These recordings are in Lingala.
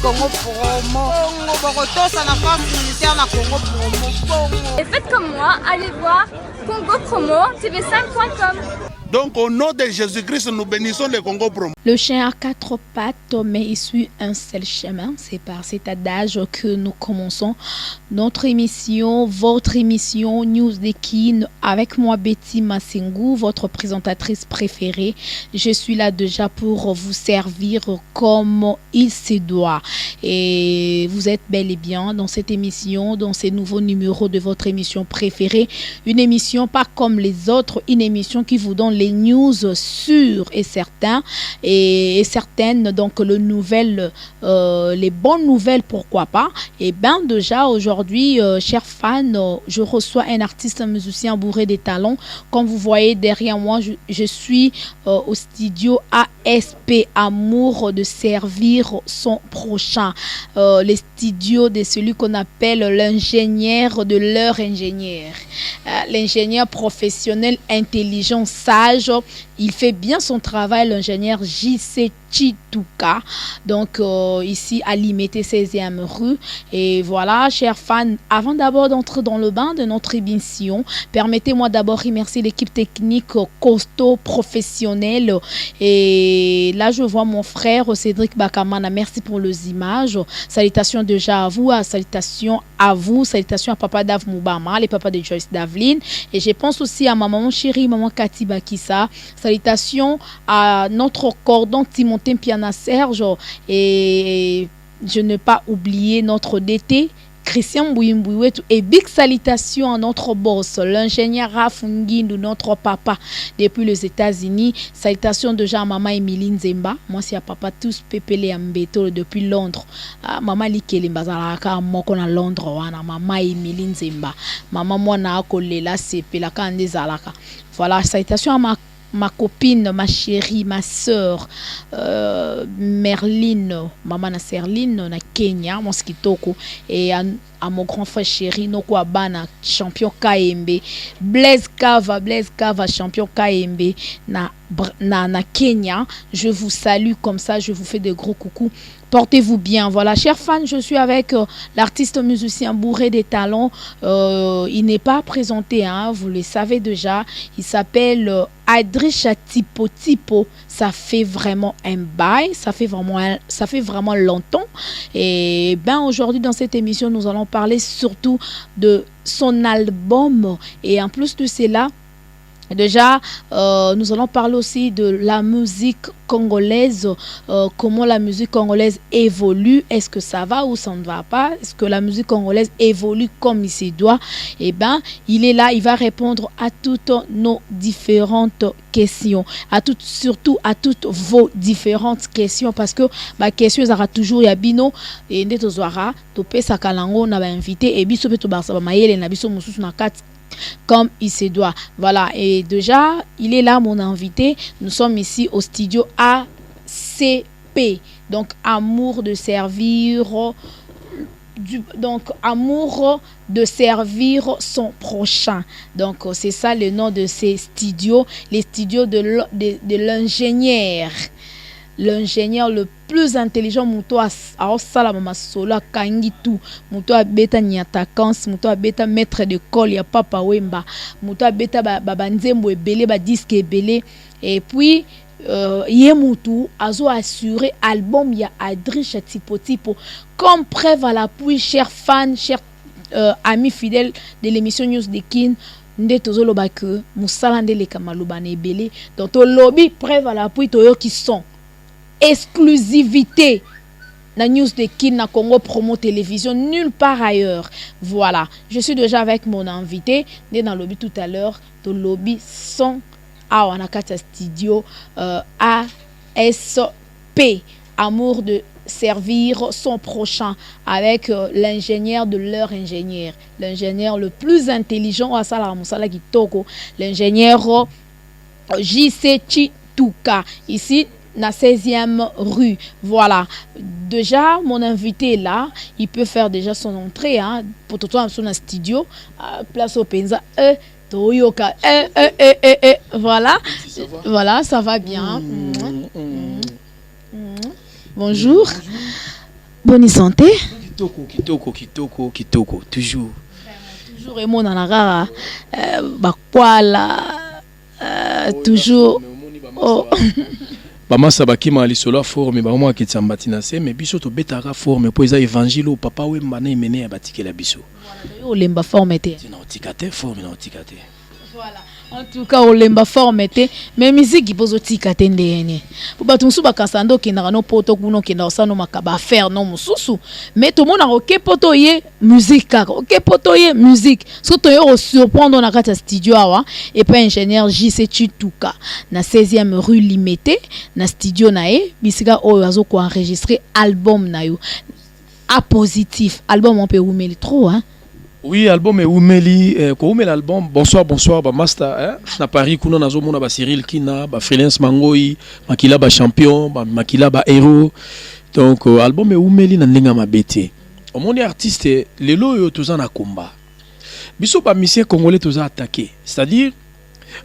Congo Promo. Et faites comme moi, allez voir Congo Promo, tv5.com. Donc au nom de Jésus-Christ, nous bénissons le Congo Promo. Le chien a quatre pattes, mais il suit un seul chemin. C'est par cet adage que nous commençons notre émission, votre émission News Dekin, avec moi Betty Massingou, votre présentatrice préférée. Je suis là déjà pour vous servir comme il se doit. Et vous êtes bel et bien dans cette émission, dans ces nouveaux numéros de votre émission préférée. Une émission pas comme les autres, une émission qui vous donne les news sûres et certaines. Et certaines, donc les bonnes nouvelles, pourquoi pas. Et bien déjà aujourd'hui, chers fans, je reçois un artiste, un musicien bourré de talents. Comme vous voyez derrière moi, je suis au studio ASP, Amour de servir son prochain. Les studios de celui qu'on appelle l'ingénieur de leur ingénieur. L'ingénieur professionnel, intelligent, sage. Il fait bien son travail, l'ingénieur JC Chituka, donc ici à Limité 16e rue. Et voilà, chers fans, avant d'abord d'entrer dans le bain de notre émission, permettez-moi d'abord remercier l'équipe technique costaud, professionnelle. Et là, je vois mon frère Cédric Bakamana. Merci pour les images. Salutations déjà à vous, salutations à Papa Dav Moubama, les papas de Joyce Davline. Et je pense aussi à ma maman chérie, maman Cathy Bakissa. Salutations à notre cordon Timothée Piana Serge et je ne pas oublier notre DT Christian Bouimbouiwetu et big salutations à notre boss, l'ingénieur Rafungindu, notre papa depuis les États-Unis. Salutations déjà à maman Emilie Nzemba. Moi, c'est à papa tous pépélé à Mbeto depuis Londres. Maman Likeli Mbazalaka, moko na Londres, wana maman Emilie Nzemba. Maman moi na akolela sepela kande zalaka. Voilà, salutations à ma copine, ma chérie, ma soeur, Merline, maman na Serline, na Kenya, Moskitoko, et à mon grand frère chéri, Noko Abana, champion KMB, Blaise Kava, champion KMB, na Kenya. Je vous salue comme ça, je vous fais de gros coucous. Portez-vous bien. Voilà, chers fans, je suis avec l'artiste musicien bourré des talents. Il n'est pas présenté, hein, vous le savez déjà. Il s'appelle Adrisha Tipo. Ça fait vraiment un bail, ça fait vraiment longtemps. Et ben aujourd'hui dans cette émission, nous allons parler surtout de son album. Et en plus de cela, déjà, nous allons parler aussi de la musique congolaise, comment la musique congolaise évolue, est-ce que ça va ou ça ne va pas, est-ce que la musique congolaise évolue comme il se doit. Et ben, il est là, il va répondre à toutes nos différentes questions, surtout à toutes vos différentes questions, parce que ma question sera toujours yabino et ndetozwara topé sakalango na ba invité et biso beto barsa ba mayele na biso mususu na kat comme il se doit. Voilà, et déjà il est là mon invité. Nous sommes ici au studio ACP, donc amour de servir amour de servir son prochain. Donc c'est ça le nom de ces studios, les studios de l'ingénieur le plus intelligent. Muto a sala mama solo kangi tout, muto a beta nyatakansi, muto a beta maître de col ya papa wemba, muto a beta babanzembo ebele ba disque ebele. Et puis Yemutu azo assuré album ya Adrisha Tipo. Comme preuve à l'appui, chers fans, chers amis fidèles de l'émission News Dekin, nde tozoloba que musala ndele kamaluba na ebele. Donc to lobby preuve à l'appui to yo qui sont exclusivité la News Dekin na Congo Promo Télévision, nulle part ailleurs. Voilà, je suis déjà avec mon invité né dans le lobby tout à l'heure, de lobby son Awanakata Studio ASP, amour de servir son prochain, avec l'ingénieur de leur ingénieur, l'ingénieur le plus intelligent à Salah Moussala Kitoko, l'ingénieur JC Chituka, ici na 16e rue. Voilà, déjà mon invité est là, il peut faire déjà son entrée, hein, pour tout le monde studio, place au Penza, Toyoka, voilà, voilà, ça va bien. Bonjour. bonne santé. Kitoko, toujours. Toujours et mon anara bakwala toujours. Oh. Bama sabaki ma lisolo forme ba mo akiti ambatina se mais biso to betaka forme po eza évangile au papa we mane mene ya batikela biso. Voilà, olemba forme te. Na otikate forme na otikate. Voilà. En tout cas, olemba forme te, mais musique ipozo tika te ndenge. Po batu musu bakasando kinara no poto kuno kinara sano makaba faire no mususu. Mais tout monde a OK poto ye musique kaka. OK poto ye musique. Surtout yo surprendre na kata studio awa et pas ingénieur JC Chituka na 16e rue Limité na studio na e bisika oyo azo ko enregistrer album na yo. A positif, album on peut oumer trop hein. Oui, album et Oumeli, ko Oumeli album, bonsoir, ba master, hein? Na Paris, kuno nazo mona ba Cyril Kina, ba freelance Mangoi, makila ba champion, ba makila ba héros. Donc, album et Oumeli na ndenga mabete. Omoni artiste, lelo yo toza na combat. Biso ba misien congolais toza attaqué. C'est-à-dire,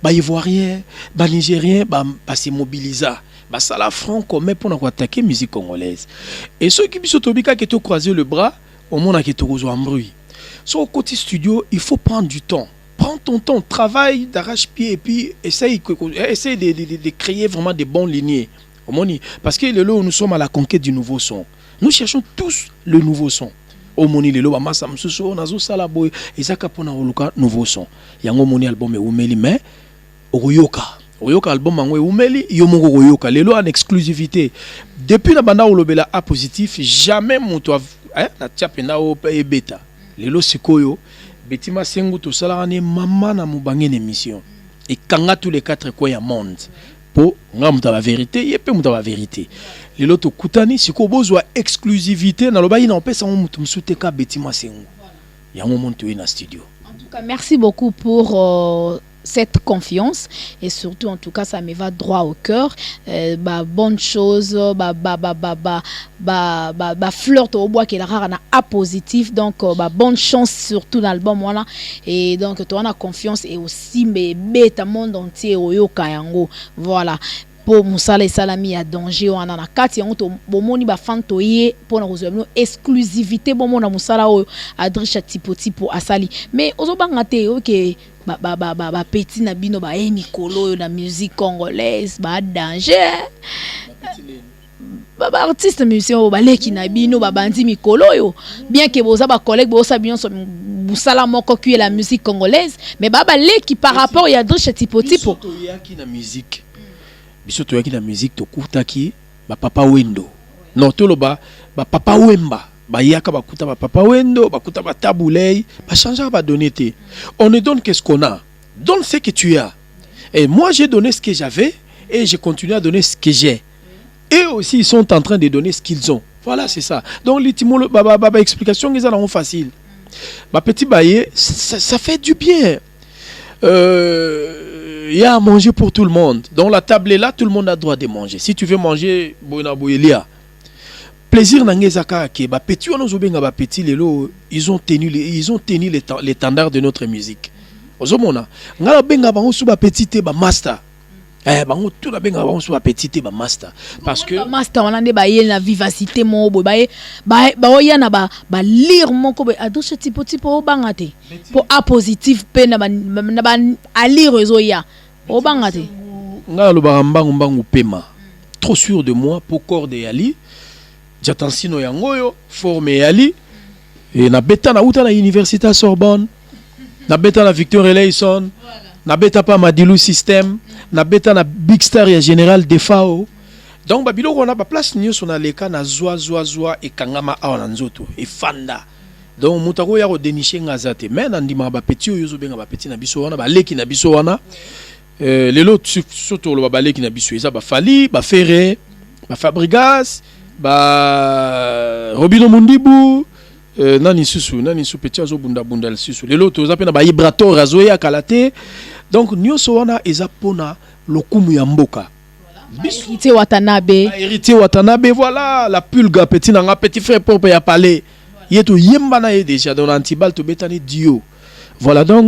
ba ivoirien, ba nigérien, ba se mobilisa. Ba sala franc commun pour na ko attaquer musique congolaise. Et ceux qui biso tobika qui te croiser le bras, au monde qui te rezo en bruit. Sur le côté studio, il faut prendre du temps. Prends ton temps, travaille d'arrache-pied et puis essaye de créer vraiment des bons lignées. Parce que le lot, nous sommes à la conquête du nouveau son. Nous cherchons tous le nouveau son. Au moni le lot, massa msuso, nazo salaboy, ezaka pona oluka nouveau son. Yango moni album e umeli mais oyoka. Oyoka album mangwe umeli yomongo oyoka. Le lot en exclusivité. Depuis la banda olobela A positif, jamais muto na tchapena o e beta. Lelo sikoyo betima sengu to salane mama na mubange émission et kanga tous les quatre coins ya monde po ngamuta la vérité yepe muta la vérité lelo to kutani siko bozwa exclusivité na loba ina opesa mutu msuteka betima sengu yango monto na studio. En tout cas, merci beaucoup pour cette confiance et surtout en tout cas ça me va droit au cœur. Bonne chose, flirt au bois qui est la rare a positif, donc bonne chance surtout dans l'album voilà. Et donc tu as confiance et aussi mais bête monde entier au yoka yango voilà. Pour musala salami ya danger wana na kati yango to bomoni ba fantoye pour na kozwa exclusivité bomona musala o adrisha tipoti pour asali mais ozobanga te OK ba petit na bino ba mikolo na musique congolaise ba danger ba artiste musicien ba leki na bino ba bandi mikolo yo bien que boza ba collègue boza bino so musala moko qui est la musique congolaise mais ba leki par rapport ya adrisha tipoti pour na musique biso to yaki na musique to kutaki ba papa wendo non to loba ba papa wemba ba yaka ba kuta ba papa wendo ba kuta ba tabulei ba changer ba donner te on ne donne qu'est-ce qu'on a, donne ce que tu as et moi j'ai donné ce que j'avais et je continue à donner ce que j'ai et aussi ils sont en train de donner ce qu'ils ont, voilà c'est ça. Donc l'étymologie ba explication ils ont facile ba petit baye ça fait du bien. Il y a à manger pour tout le monde. Donc la table est là, tout le monde a droit de manger. Si tu veux manger, plaisir n'angezaka ke ba petit on ozobenga ba petit lelo, ils ont tenu les standards de notre musique. Ozomona, ngala benga bango su ba petit te ba master. Bango tout la benga bango su ba petit te ba master parce que master on ande ba yel na vivacité mo bo ba oya na ba lire moko ba adoshe tipo bangate pour A positif pe na ba a lire ezoya o bangate ngala lo ba mbangu pema trop sûr de moi pour corde yali jatansino yangoyo forme yali et na beta na uta na université à Sorbonne na beta na Victor Eleison na beta pa Madilu système na beta na Big Star ya Général Defao. Donc babilo on a ba place nyoso na leka na zwa et kangama awa na nzoto e fanda. Donc mutako ya ko dénicher ngazate mais na ndima ba petit oyo zo benga ba petit na biso wana ba leki na biso wana les lots surtout le ba leki na biso eza ba Fali ba Ferré ba Fabregas ba Robino Mundibu nani susu petit azo bunda susu les lots oza pena ba Ibrato razoya kalate. Donc nyoso wana eza pona lokumu ya mboka. Héritier Watanabe, voilà la pulga petit nanga petit frère propre ya palais. Yeto yemba na ye déjà dans l'antibal to betani dio. Voilà donc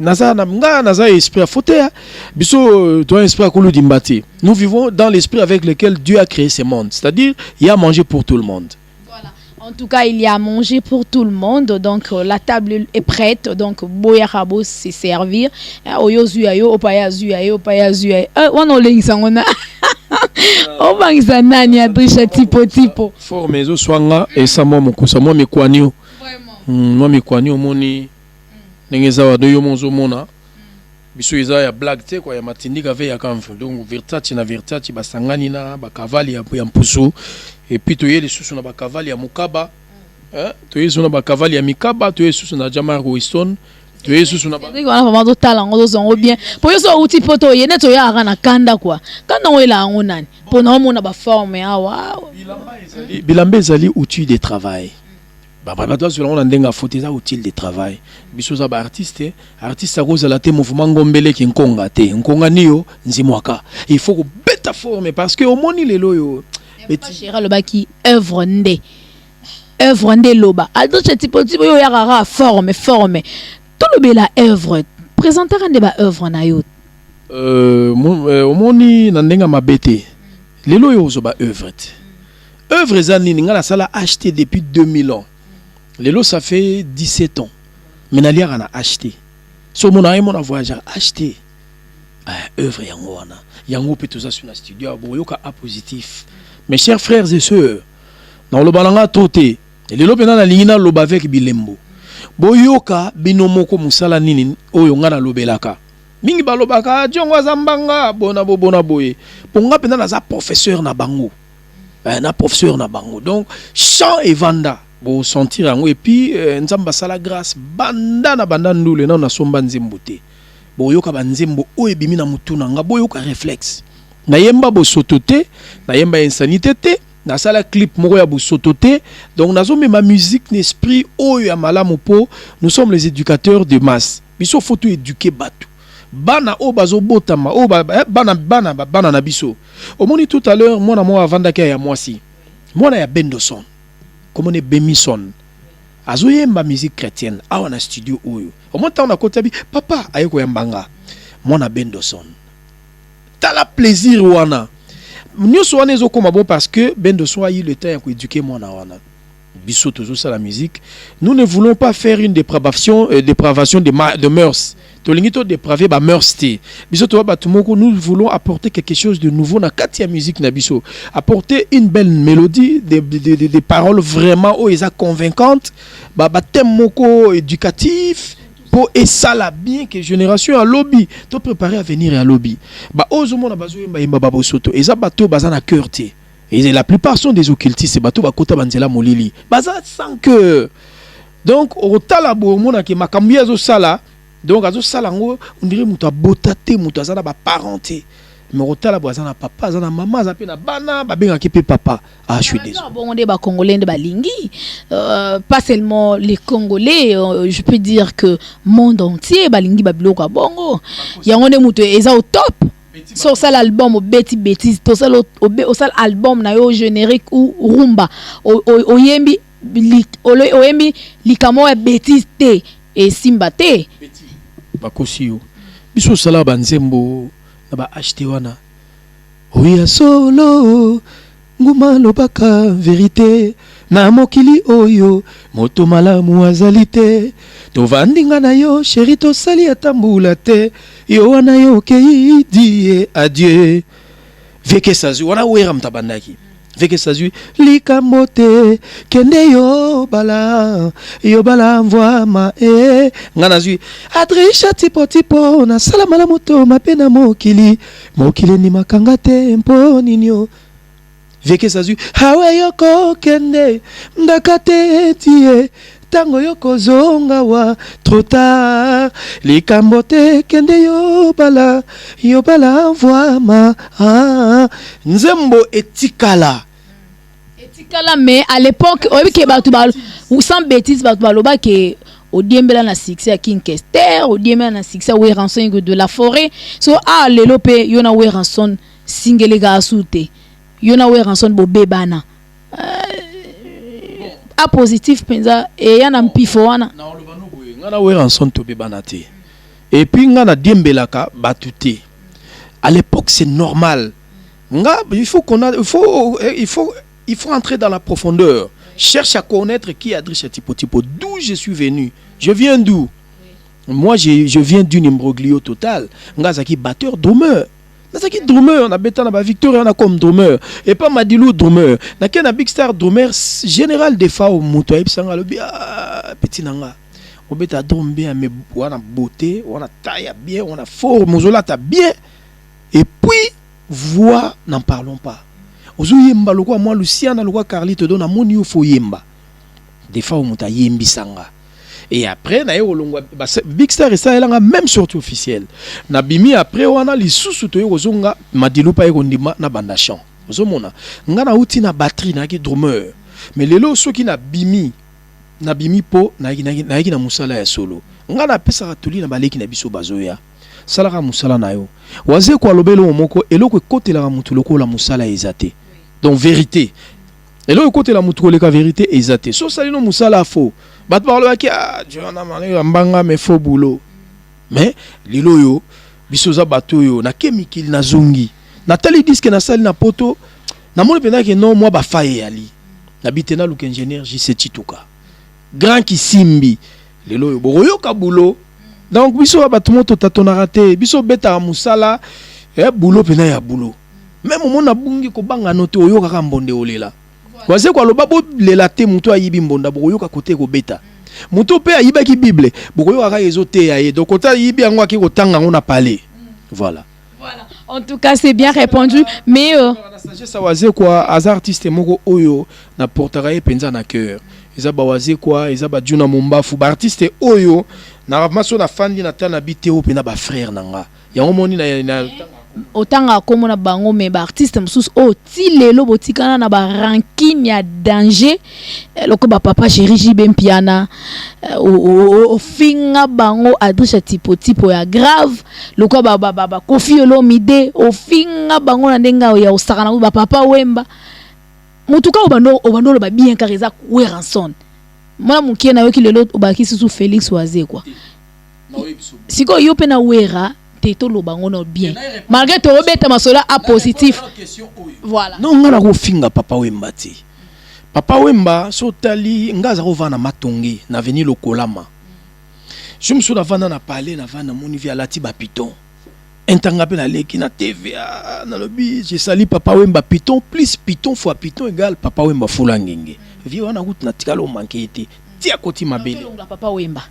naza esprit faute biso toi esprit kulu dimbati. Nous vivons dans l'esprit avec lequel Dieu a créé ce monde, c'est-à-dire il y a à manger pour tout le monde. Voilà. En tout cas, il y a à manger pour tout le monde. Donc, la table est prête. Donc, Boya Rabo s'est servir. Oyo Zuyayo, Opaya Zuyayo, Opaya Zuyayo. On a l'insangona. On va examiner à Trisha tipo. Fort mais au soanga et ça moi mon cousin moi me kwanio. Vraiment. Moi me kwanio moni. Nengeza wa doyo monzo mona. Biso iza ya blague te quoi ya matindika ve ya kamfu. Donc Versace na Versace basangani na ba cavali ya mpusu. Et puis tu es les sous na ba cavali ya mukaba. Hein? Tu es sous na ba cavali ya mikaba, tu es sous na Jamar Royston. Tu es sous na ba. On a vraiment d'autres talents, on zongo bien. Pour yo so outil poto yene to ya na kanda quoi. Kanda on la onani. Pour na mo na ba forme ah wow. Bilamba ezali outil de travail. Bah toi sur on ndenga faute ça outil de travail. Biso za ba artiste a cause la te mouvement ngombele ki nkonga te. Nkonga niyo nzimwaka. Il faut que beta forme parce que au moni lelo yo. Chéra le baki œuvre ndé loba. Aldo tipo yo ya rara forme. Tout le bela œuvre. Présenter un débat œuvre na yo. Au moni ndenga mabete. Lelo yo zo ba œuvre. Œuvre zani nga la sala acheté depuis 2000 ans. Lelo ça fait 17 ans. Mais na liara na acheté. So mon ami mon voyageur acheté. Œuvre yango wana. Yango peut tout ça sur la studio boyoka a positif. Mes chers frères et sœurs, dans le balanga toté, lelo pena na lingina loba avec bilembo. Boyoka binomoko musala nini oyo nga na lobelaka. Mingi balobaka jongo zambanga bona boye. Ponga pena na za professeur na bango. Na professeur na bango. Donc chant et vanda bo sentir yango et puis nzamba sala grâce banda ndule na somba nzembote. Boyoka banzembo oyo bimi na mutuna nga boyoka réflexe. Na yemba bo sotote, na yemba insanité te, na sala clip moko ya bo sotote. Donc nazo ma musique n'esprit oyo ya malamu po, nous sommes les éducateurs de masse. Biso faut tout éduquer batu. Bana o bazo botama o bana na biso. Au moni tout à l'heure moi na moi avanda ka ya mwasi. Moi na ya Bendoson. Comme on est Bemison. Azo yemba musique chrétienne awa na studio oyo. Au moins on a kotabi papa ayeko yambanga. Moi na Bendoson. T'as la plaisir wana. Nous sommes les comme bon parce que Bendoson a eu le temps d'éduquer moi na wana. Biso toujours ça la musique. Nous ne voulons pas faire une dépravation de mœurs. Tolingito dépravé ba mœurs té. Biso to ba tumoko nous voulons apporter quelque chose de nouveau na katia musique na biso. Apporter une belle mélodie, des paroles vraiment convaincantes, ba thème moko éducatif. Pour et ça la bien que génération à lobby to préparer à venir à lobby ba ozomo na bazo yemba yemba babo soto eza bato baza na cœur te et la plupart sont des occultistes bato bakota banzela molili baza sans cœur donc au tala bo mona ke makambi azo sala donc azo sala ngo on dirait muto abotate muto azana ba parenté mais au tala bo azana papa azana maman azape na bana ba benga ke papa je suis désolé bon on est ba congolais de balingi pas seulement les congolais je peux dire que monde entier balingi babiloko bongo ya ngone muto eza au top sur ça l'album au bêtise to ça au ça album na yo générique ou rumba o yembi likamo ya bêtise te et simba te bakosi yo biso sala banzembo na ba acheté wana oya solo nguma lobaka vérité na mokili oyo moto malamu azali te tovandinga na yo chéri tosali atambula te yo wana yo kei die adieu veke sazu wana wera mtabandaki veke sazu likambo te kende yo bala mvwama ngana zui adrisha tipo na salama la moto mapena mokili ni makanga te mpo ninyo veke sazu hawe yoko kende ndakate tie tango yoko zonga wa trop tard likambo te kende yo bala mvwama nzembo etikala mais à l'époque oyebi batu ba ou sans bêtise batu baloba ke odiembela na succès à King Kester odiembela na succès we ranson de la forêt so lelo pe yona we ranson singelega asute yona we ranson bo bebana a positif penza et yana mpifo wana na olobano boye ngana we ranson to bebana te et puis ngana diembelaka batuté à l'époque c'est normal nga il faut entrer dans la profondeur. cherche à connaître qui est Adrissa Tipo Tipo, d'où je suis venu. Je viens d'où? Moi, je viens d'une imbroglio total. Ngazaki batteur, drummer. Ngazaki drummer, on a bêta na ba Victoria, on a comme drummer. Et pas Madilou drummer. Na ken Big Star drummer général des fois au moto ipsanga lobi petit nanga. On bêta drum bien mais on a beauté, on a taille bien, on a forme, mozola ta bien. Et puis voix, n'en parlons pas. Ozo yemba lokwa moi Luciana lokwa Carlito dona moni yo fo yemba. Des fois au moto yembi sanga. Et après, na Big Star et ça, elle a même sortie officielle. Na bimi après, on a les sous-soutoyés aux onga, Madilu pa yekondima na bandachant. Aux omona, nga na outi na batterie na ki drummer. Mais les lots ceux qui na bimi po na na musala ya solo. Nga na pesa ratuli na baleki na biso bazoya. Salara musala na yo. Waze kwa lobelo moko eloko kote la mutu loko la musala ezate. Donc vérité. Eloko kote la mutu leka vérité ezate. So salino musala faux. Bat parle qui a mbanga mais faux boulot. Mais lilo yo bisoza bato yo na kemikil na zongi. Na tali disque na sali na poto na moni pena que non moi ba faye ali. Na bitena look ingénieur JC Chituka. Grand qui simbi lilo yo boyo ka boulot. Donc biso bato moto tatona raté biso beta musala boulot pena ya boulot. Même mon na bungi ko banga note oyo ka mbonde olela. Waze kwa loba bo lelate muto ayibi mbonda boyoka kote ko beta muto pe ayiba ki bible boyoka ka ezote ya donc kota yibi yango ki kotanga ngona parler. Voilà En tout cas c'est bien répondu mais ça waze kwa az artiste moko oyo na portera e penza na cœur eza ba waze kwa eza ba juna mombafu ba artiste oyo na maso na fandi na tana biteo pe na ba frère nanga yango moni na otanga komona bango me ba artiste msusu o ti lelo botikana na ba ranking ya danger loko ba papa chéri JB Mpiana o finga bango Adrissa Tipo Tipo ya grave loko ba Koffi Olomide o finga bango na ndenga ya osakana ba papa Wemba mutuka obando lo ba bien kariza Weranson mwana mukie na yoki lelo obaki susu Félix Waze kwa siko yo pe na wera teto lo bango no bien malgré to obeta masola a positif voilà non ngana ko finga papa Wemba ti papa Wemba so tali ngaza ko vana matongi na venir lo kolama je me suis vana na parler na vana moni via lati ba piton entanga pe na leki na TV na lobi je sali papa Wemba piton plus piton fois piton égal papa Wemba fula ngenge vi wana gut na tikalo manke ete ti akoti mabele papa Wemba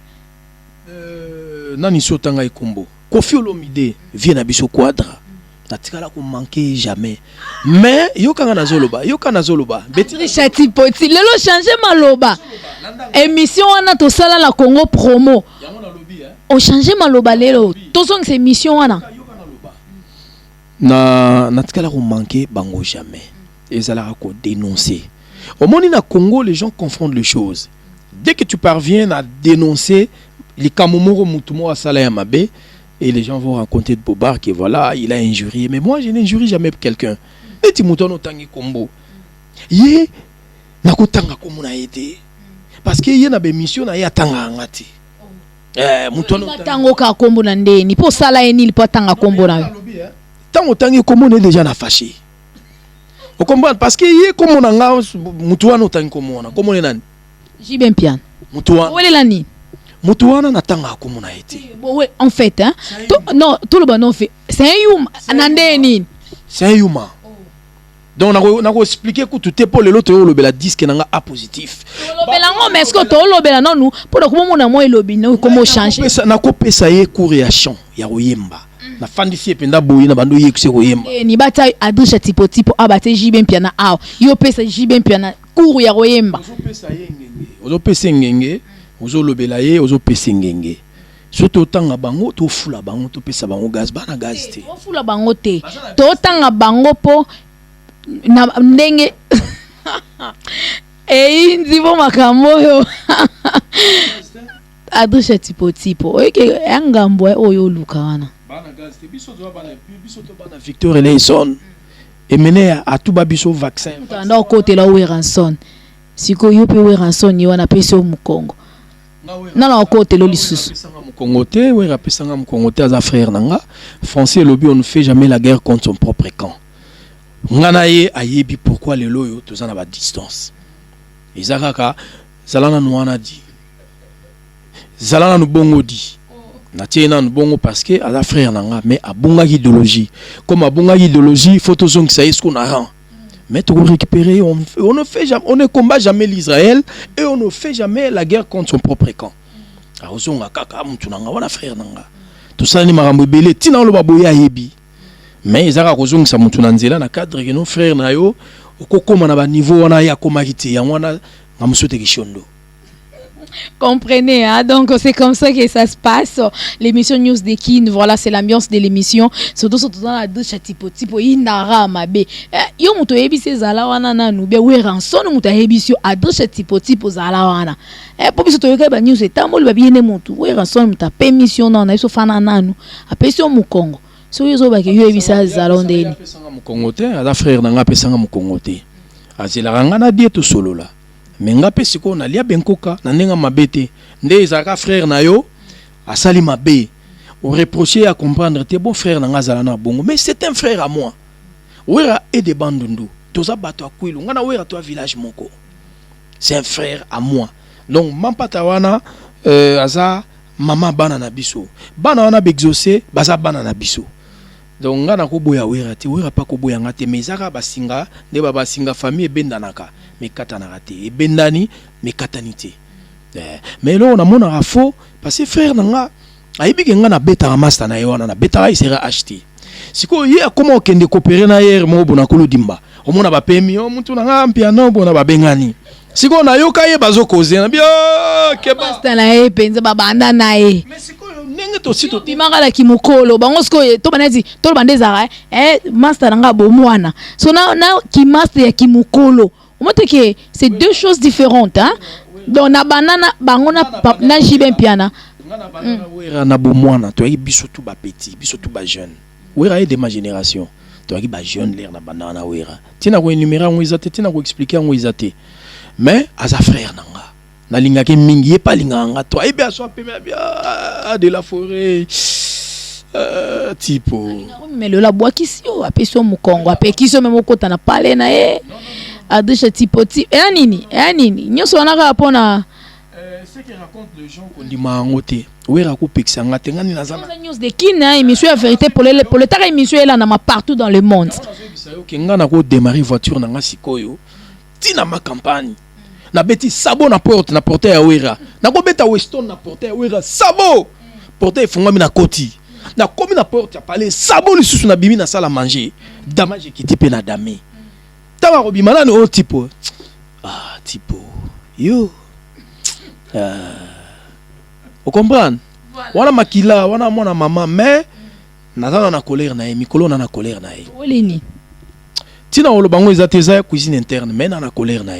nani so tanga ikombo Koffi Olomide vient na biso quadra natikala ko manquer jamais mais yoka na zoloba Adrissa Tipo Tipo lelo changer maloba émission wana to sala la Congo promo o changer maloba lelo to song c'est émission wana na natikala ko manquer bango jamais ezala ko dénoncer au monde na Congo les gens confondent les choses dès que tu parviens à dénoncer les kamomoro mutumo asala ya mabe et les gens vont raconter de Bobar que voilà, il a injurié. Mais moi, je n'injurie jamais quelqu'un. Et tu mouton au tangi combo. Yé, n'a ko tanga comme on a été. Parce que yé n'a be mission na ya tanga ngati. Mouton au tango ka combo na ndeni. Po sala eni il po tanga combo na. Tango tangi combo on est déjà na fâché. Vous comprenez? Parce que yé comme on a nga mouton au tangi combo na. Comment on est nan? JB Mpiana. Mouton. Où est lani? Mutuana na tanga comme on a été. Ouais, en fait hein. Non, tout le bon on fait. C'est un humain. Nandeni. C'est un humain. Donc on a expliqué que tout est pour le l'autre le bela disque nanga A positif. Le bela ngo mais est-ce que to le bela non nous pour le comment on moi le bino comment changer. Ça na ko pesa ye réaction ya Oyemba. Na fandisi ependa boyi na bando yekuse Oyemba. Ni bata Adrissa Tipo Tipo abate JB Mpiana a. Yo pesa JB Mpiana cour ya Oyemba. Ozo pesa ye ngenge. Ozo pesa ngenge. Ozo lobela ye ozo pesa ngenge. Soto tanga bango to fula bango to pesa bango gaz bana gaz te. To fula bango te. To tanga bango po na ndenge nzivo makambo yo. Adrissa Tipo Tipo. Oke angambo oyo luka wana. Bana gaz te biso to bana Victor Eleison. Emene a tuba biso vaccin. Tanda côté la Weranson. Siko yo pe Weranson yo na pesa mu Congo. Non, côté le lisusu. Congoté, oui, rapesanga Congoté à frère nanga. Français lobby on ne fait jamais la guerre contre son propre camp. Nganaye ayebi pourquoi les loyo tous en à distance. ezakaka zalana nuana di zalana nu bongo di na tiena nu bongo parce que ala frère nanga mais abunga idéologie comme abunga idéologie faut toujours que ça est ce qu'on a rend mais tu récupérer on ne fait jamais on ne combat jamais l'Israël et on ne fait jamais la guerre contre son propre camp azonga kaka mutu nanga wana frère nanga tout ça ni marambo belé tina lo baboya yebi mais ezaka kozongisa mutu na nzela na cadre que nos frères na yo okokoma na ba niveau wana ya komakiti ya wana ngamusote kishondo. Comprenez, hein? Donc c'est comme ça que ça se passe. L'émission News de Kin, voilà, c'est l'ambiance de l'émission. Surtout dans la douche tipo inara mabe. Yo muto ebise zala wana na nube we ranson muto ebisio a douche tipo zala wana. Pour biso to yoka ba news etamo ba biene mutu we ranson muta permission na iso fana nanu. Apesio mu Congo. So yozo ba ke yo ebisa zala ondeni. Pesanga mu Congo te, ala frère na nga pesanga mu Congo te. Azela ranga na die to solo la. Mais nga pe siko na lia benkoka na nenga mabete nde ezaka frère na yo asali mabe o reprocher à comprendre tes bon frère na nga zala na bongo mais c'est un frère à moi wera et de bandundu toza bato akwilu nga na wera to village moko c'est un frère à moi donc mampata wana aza mama bana na biso bana wana bexaucer baza bana na biso donc nga na ko boya wera te wera pa ko boya ngate mais zaka basinga nde ba basinga famille ebendanaka mais katanaka te ebendani mais katanité mais là on a mon rafo parce que frère nanga ayibi ke nga na beta master na yona na beta il sera acheté siko ye comment okende coopérer na hier mo bona kolo dimba o mona ba pemi o mutu nanga mpiano bona ba bengani siko na yoka ye bazo causer na bio ke master na ye penza ba banda na ye mais siko nenge to sito timanga la kimokolo bango siko to banezi to bandeza master nanga bo mwana so na ki master ya kimokolo on montre que c'est deux choses différentes hein donc na banana bango na jiben piana ngana banana wera na bo mwana to yi biso tout ba petit biso tout ba jeune wera est de ma génération to yi ba jeune l'air na banana wera tina ko énumérer ngo izate tina ko expliquer ngo izate mais aza frère nanga na linga ke mingi ye pa linga nga to yi ba so peme bia de la forêt tipo mais le la bois qui si o apeso mu Congo apekiso même okota na parler na e adesha tipo nini nyoso wana rapona ce qui raconte les gens qu'on dit mangote wera ko pekisa ngate ngani na zana news de Kin émission la vérité pour le tara émission là na partout dans le monde ke ngana ko démarrer voiture na nga sikoyo tina ma campagne na beti sabo na porte na porte ya wera na ko beta Weston na porte ya wera sabo porte efungami na koti na komi na porte ya palais sabo lisusu na bimi na sala manger damage qui type na dame taba ko bimana no tipo tipo yo vous comprenez wana makila wana mwana mama mais nazana na colère na mikolo na colère na oleni tina olo bango ezateza cuisine interne mais na colère na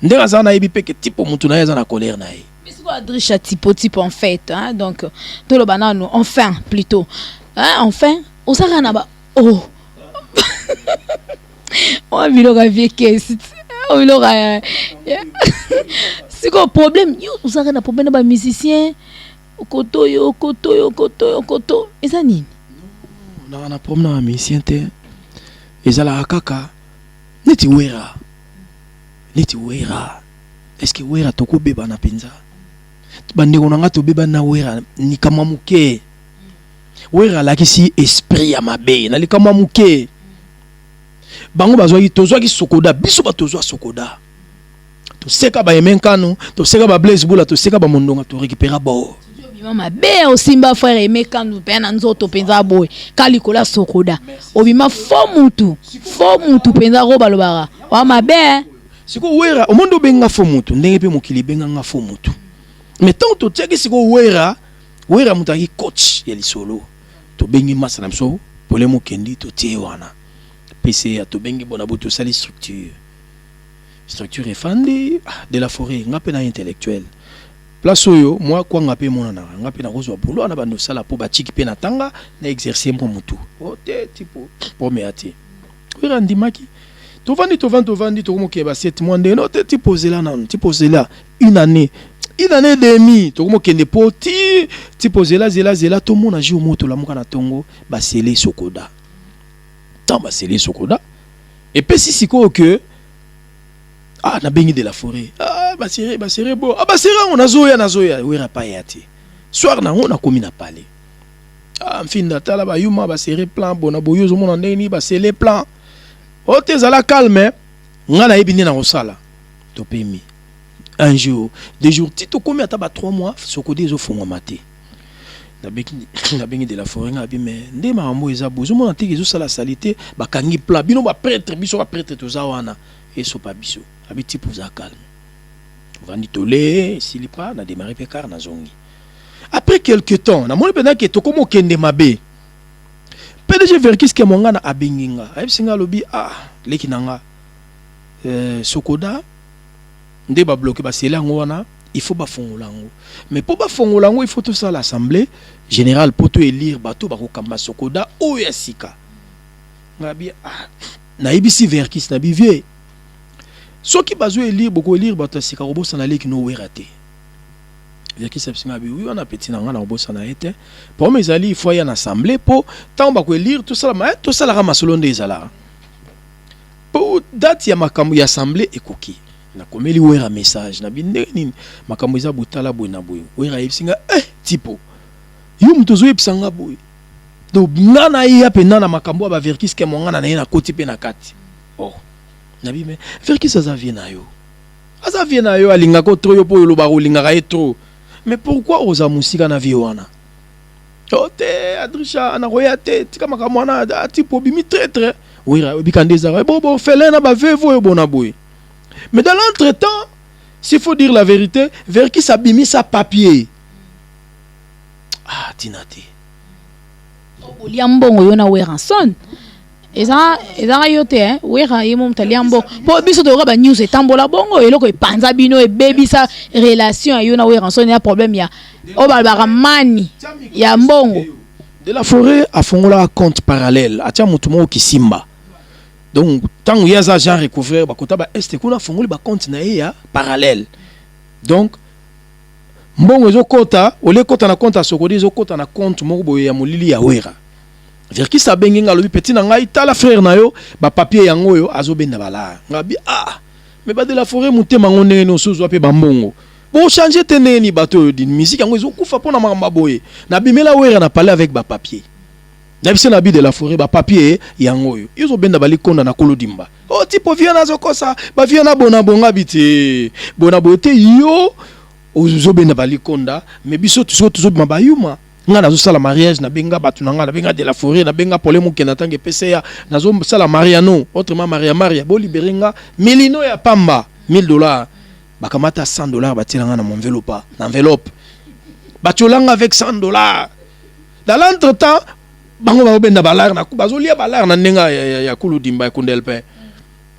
ndeka zana yebi peke tipo mutu na za na colère na mais c'est quoi adresha tipo en fait hein donc tout le banano enfin plutôt hein enfin osaka na ba oh on biloga vieke on biloga c'est quoi problème yo osaka na problème ba musicien koto eza nini na problème na musicien te ezala kaka neti wera est-ce que wera toko beba na penza bandeko nanga to beba na wera ni kama muke wera lakisi esprit ya mabe na likama muke bango bazwaki tozwaki sokoda biso batozwa sokoda to seka ba emenkano to seka ba blaze bula to seka ba mondonga to récupérer bo mama be osimba frère emenkano pe na nzoto penza boy kalikola sokoda obima fo mutu penza ko balobara wa mabe siko wera omondo benga fo mutu ndenge pe mokili benga nga fo mutu mais tant to teki siko wera mutaki coach ya lisolo to bengi masa na biso polemo kendi to tie wana PC to bengi bona boto sali structure efandi de la forêt nga pe na intellectuel place oyo moi kwa nga pe mona na nga pe na kozwa boulot na bando sala po ba chiki pe na tanga na exercer mo mutu o te tipo po me ati wera ndimaki to vandi to komo ke ba 7 mois de no te tipo zela na tipo zela une année et demi to komo kende po tipo zela to mona ji moto la muka na tongo ba sele sokoda tant ba sele sokoda et puis si siko que ah na bengi de la forêt ah basere bo ah basere on nazoya wera pa yati soir na on a komi na palais ah mfinda tala ba yuma basere plan bona boyo zo mona ndeni basele plan o te zala calme ngana ebini na osala to pemi un jour deux jours tito komi ata ba 3 mois sokode zo fonga maté na bengi de la forêt ngabi mais nde makambo eza bozo mona te zo sala salité ba kangi plan bino ba prêtre biso ba prêtre to za wana eso pa biso habiti pour ça calme vandi tolé s'il pas na démarrer pécar na zongi après quelque temps na moni pendant que to komo kende mabe PDG Verkis ke monga na abenginga ayebsinga lobi ah leki nanga sokoda nde ba bloquer ba sela ngwana il faut ba fongolango mais pour ba fongolango il faut tout ça l'assemblée générale pour tout élire bato ba ko kamba sokoda o ya sika ngabi ah na ibisi Verkis na bivie ceux qui bazo élire beaucoup élire bato sika robo sana leki no werate Verkis sepsinga bi oui on a petit na ngana robo sana été pour mes alliés il faut y en assemblée pour tant ba ko élire tout ça la ramasolo nde ezala pour date ya makambo ya assemblée ekoki na komeli wera message na binde nini makambo eza butala boy na boy wera yipsinga tipo yo mutozo yipsanga boy do ngana ya pena na makambo ba Verkis ke mongana na na koti pe na kati oh nabi mais Verkis azavie na yo alinga ko trop yo po yo lo ba rolinga ka trop mais pourquoi oza musika na vie wana ote adrisha na royate tika makambo na tipo bimi très wera bikandeza bon felena ba vevo yo bona boy mais dans l'entretemps s'il faut dire la vérité Verkis a bimi sa papier ah tinate Liambongo yona weranson eza yote wera yemo mtaliambo po biso to ba news etambola bongo eloko epanza bino ebebisa relation yona weranson ya problème ya obalbara mani ya mbongo de la forêt a fongola compte parallèle atia mutumo kisimba donc tant ya za genre recouvrir ba kota ba est kuna fongoli ba compte na ya parallèle donc mbongo ezo kota ole kota na compte asokodi ezo kota na compte moko boye ya molili ya wera Verkis abenginga lobi petit na ngai tala frère na yo ba papier yango yo azobenda bala ngabi ah mais ba de la forêt mutema ngone no sozwa pe ba mbongo bo changer teneni bato di musique yango ezo kufa pona mama boye na bimela wera na parler avec ba papier na bise na bi de la forêt ba papier yango yo ezo benda bali konda na kolodimba oh tipo viana zokosa ba viana bona bonga biti bona bote yo ozo benda bali konda mais biso tuzo mabayuma nga nazo sala mariage na benga batu na nga na benga de la forêt na benga polemo kena tange PCA nazo sala mariano autrement maria bo libérenga milino ya pamba $1000 bakamata $100 batina nga na mon enveloppe batolanga avec $100 dans l'entretemps bango ba benda balar na bazolia balar na nenga ya kuludimba kundelpe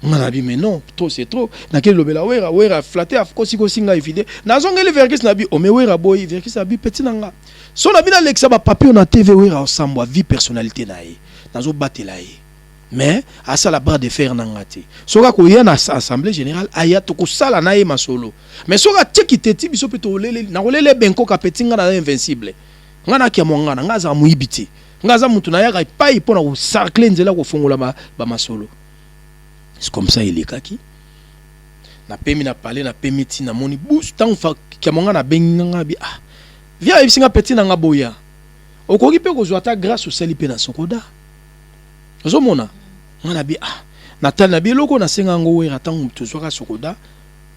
ngana bi mais non trop c'est trop na quel lobela wera flatter afkosi ko singa éviter nazongeli Verkis na bi o me wera boy Verkis abi petit nanga so na bina lexa ba papier na TV wera ensemble vie personnalité na ye nazo batela ye mais asa la bras de fer na ngati so ka ko ya na assemblée générale aya to ko sala na ye masolo mais so ka teki teti biso peto lele na lele benko ka petinga na invincible ngana kia mongana ngaza muibiti ngaza mutu na ya ka pai pona ko sarcler nzela ko fongola ba masolo. C'est comme ça il est kaki na pemi na parler na pemi ti na moni bouche tant fa kiamonga na benga bi ah via ibisinga petit na nga boya okoki pe ko zwata grâce au salipe na sokoda ozomona ngana bi ah natal na bi loko na senga ngo wera tant to zwaka sokoda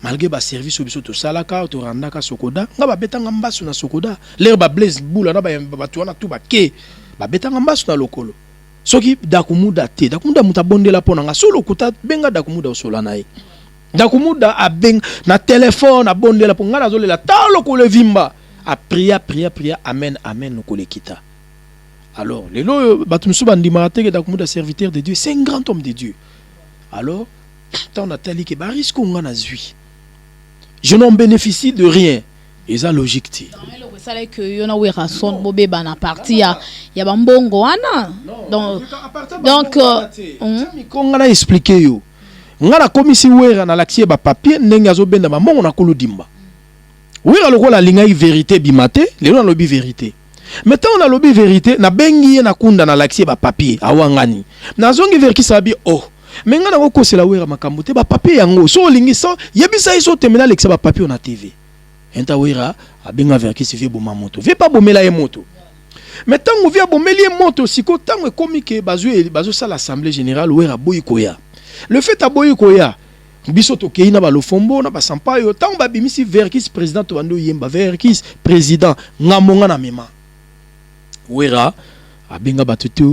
malgré ba service biso to salaka to randaka sokoda nga ba betanga mbasu na sokoda l'air ba blaze bula na ba to na tout ba ke ba betanga mbasu na lokolo soki dakumuda te dakumuda mutabondela pona nga solo kuta benga dakumuda osola nae dakumuda abeng na téléphone abondela ponga na zolela talo ko le vimba a prier amen no ko le kita alors lelo batumsu bandima te ke dakumuda serviteur de Dieu c'est un grand homme de Dieu alors tant Nathalie ke ba risque nga na zui je n'en bénéficie de rien et ça logique ti ça là que yona wera son bobé bana parti ya bambongo wana donc on a expliqué yo ngana komisi wera na laxie ba papier ndenge azobenda ba mongo na kolodimba wera lokola linga vérité bimate lelo na lobi vérité maintenant on a lobi vérité na bengi na kunda na laxie ba papier awangani na zongi Verkis abi oh mais nga na ko c'est la wera makambo te ba papier yango so lingi so yebisa iso temela lexa ba papier na TV enta wera abenga Verkis vie boma moto vie pas bomela ye moto mais tango via bomeli ye moto siko tango ekomi ke bazo ça l'assemblée générale wera boyi koya le fait aboyi koya biso to keina ba lofombo na ba sampayo tango ba bimisi Verkis président to bando yemba Verkis président ngamonga na mema wera abenga batutu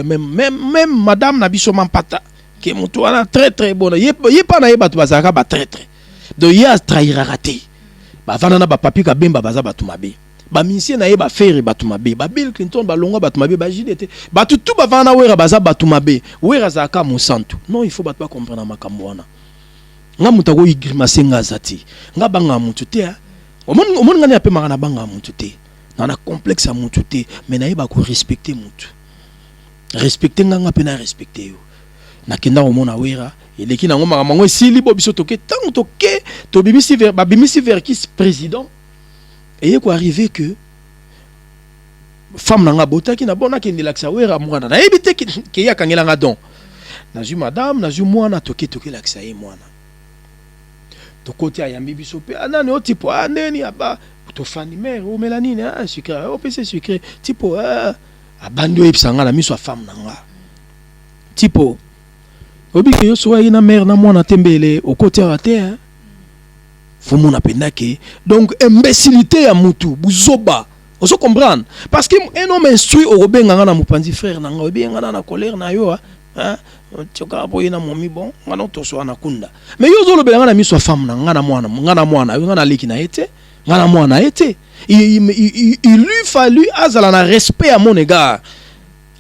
même madame na biso mampata ke mutu ana très bon ye pa na ye batu bazaka ba très donc ya trahira raté ba vana na ba papi ka bemba baza batu mabe ba ministre na ye ba faire batu mabe ba Bill Clinton ba longa batu mabe ba JDT batu tout ba vana wera baza batu mabe wera zaka musantu non il faut batu ba comprendre makambo wana nga mutu ko igrimase nga zati nga banga mutu te omon ngani ape magana banga mutu te na complexe à mutu te mais na ye ba ko respecter mutu respecter nga pe na respecter yo na kenda omona wera eleki na ngoma mango esili bo biso toke tant toke to bimisi Verkis président et ko arrivé que femme nanga botaki na bona ke ndilaksa wera mwana na ebite ke ya kangela nga don na ju madame na ju mwana toke laksa ye mwana to koti ayambi biso pe anani o tipo aneni aba to fani mère o melanine sucré o pc sucré tipo abando epsanga na miso femme nanga tipo obi ke yo soa ina mère na mwana tembele au côté raté faut mon apendake donc imbécilité ya mutu buzoba oso comprendre parce que un homme instruit au robenga na mopanzi frère nanga obenga na colère na yo tioka boye na momi bon ngana to so na kunda mais yo zo lobelanga na miso femme nanga na mwana yo na leki na été ngana mwana été il lui fallu azala na respect à mon égard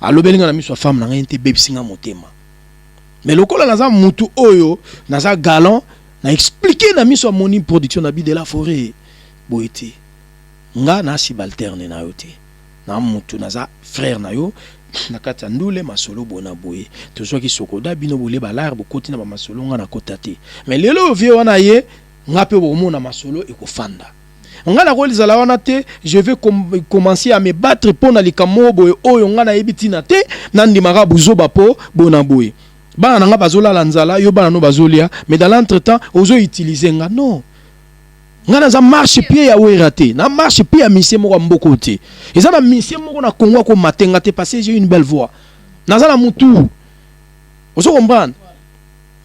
alobelinga na miso femme nanga inte bebisinga motema mais lokola naza mutu oyo naza galant na expliquer na miso moni production na bi de la forêt boité nga na subalterne na yote na mutu naza frère na yo na kata ndule masolo bona boye to so ki sokoda bino bole balar bokoti na ba masolo nga na kotate mais lelo vie wana ye nga pe bomona masolo ekofanda nga na kolisa la wana te je vais commencer à me battre pour na likamo boye oyo nga na yebitina te na ndimaka buzoba po bona boye bana nga bazola la nzala yo bana no bazolia mais dans l'entretemps ozo utiliser nga non nga na za marche pied ya weraté na marche pied ya mission moko mboko te eza na mission moko na Congo ko matenga te parce que j'ai une belle voix na za na mutu ozo comprendre